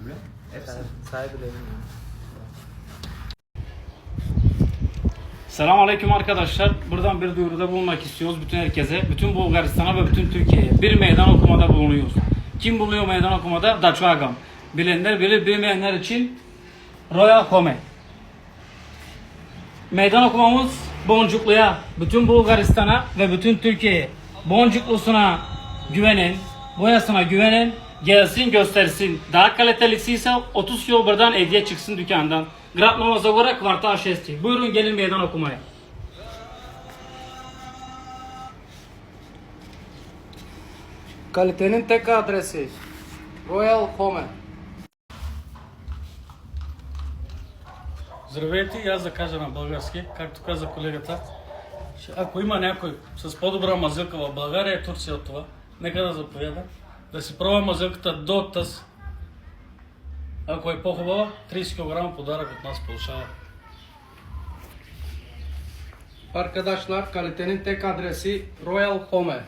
biliyor musun? Hepsini. Sahibi de bilmiyorum. Selamünaleyküm arkadaşlar. Buradan bir duyuruda bulunmak istiyoruz bütün herkese, bütün Bulgaristan'a ve bütün Türkiye'ye. Bir meydan okumada bulunuyoruz. Kim bulunuyor meydan okumada? Daçuagam. Bilenler bilir, bilmeyenler için Royal Home. Meydan okumamız Boncuklu'ya, bütün Bulgaristan'a ve bütün Türkiye'ye. Boncuklusuna güvenen, boyasına güvenen gelsin göstersin. Daha kalitelisi ise 30 kilobardan hediye çıksın dükkandan. Grad Nova göre kvartal 6. Buyurun gelin meydan okumaya. Kalitenin tek adresi Royal Home. Здравейте, аз да кажа на български, както каза колегата. Ако има някой с по-добра мазилка в България и Турция от това, нека да заповяда. Да си пробва мазилката до тъс. Ако е по-хубава, 30 кг подарък от нас получава. Arkadaşlar kalitenin tek adresi Royal Home.